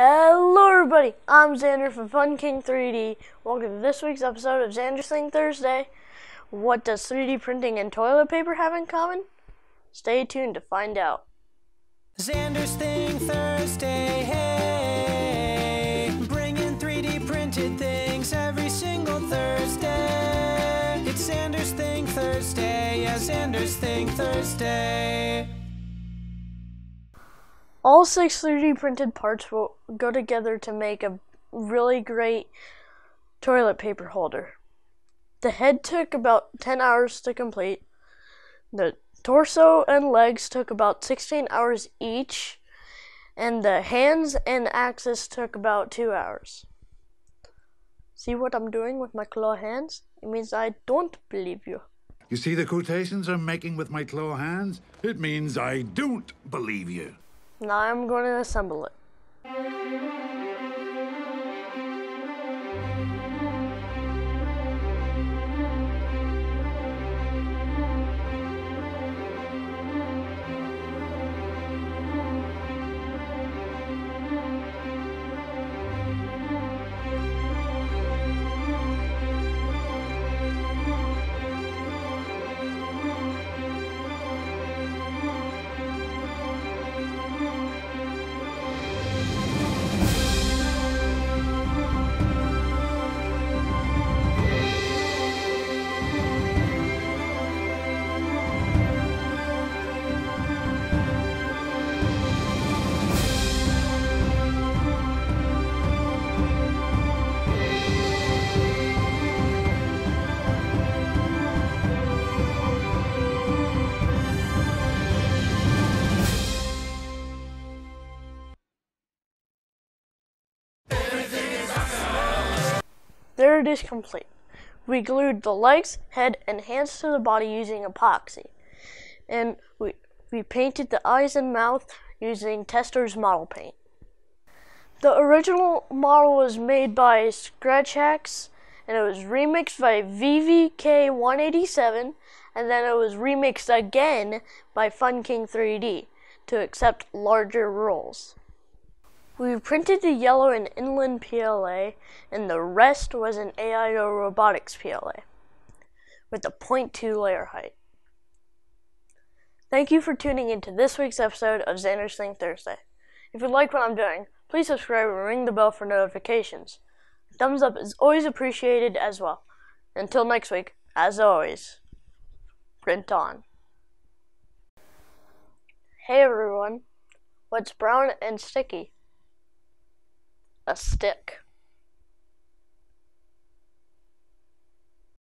Hello everybody, I'm Xander from Fun King 3D. Welcome to this week's episode of Xander's Thing Thursday. What does 3D printing and toilet paper have in common? Stay tuned to find out. Xander's Thing Thursday, hey, bringing 3D printed things every single Thursday. It's Xander's Thing Thursday, yeah, Xander's Thing Thursday. All 6 3D printed parts will go together to make a really great toilet paper holder. The head took about 10 hours to complete. The torso and legs took about 16 hours each, and the hands and axis took about 2 hours. See what I'm doing with my claw hands? It means I don't believe you. You see the quotations I'm making with my claw hands? It means I don't believe you. Now I'm going to assemble it. There it is complete. We glued the legs, head, and hands to the body using epoxy. And we painted the eyes and mouth using Tester's model paint. The original model was made by Scratch Hacks, and it was remixed by VVK187, and then it was remixed again by Fun King 3D to accept larger rolls. We printed the yellow in Inland PLA, and the rest was in AIO Robotics PLA, with a 0.2 layer height. Thank you for tuning into this week's episode of Xander's Thing Thursday. If you like what I'm doing, please subscribe and ring the bell for notifications. A thumbs up is always appreciated as well. Until next week, as always, print on. Hey everyone, what's brown and sticky? A stick.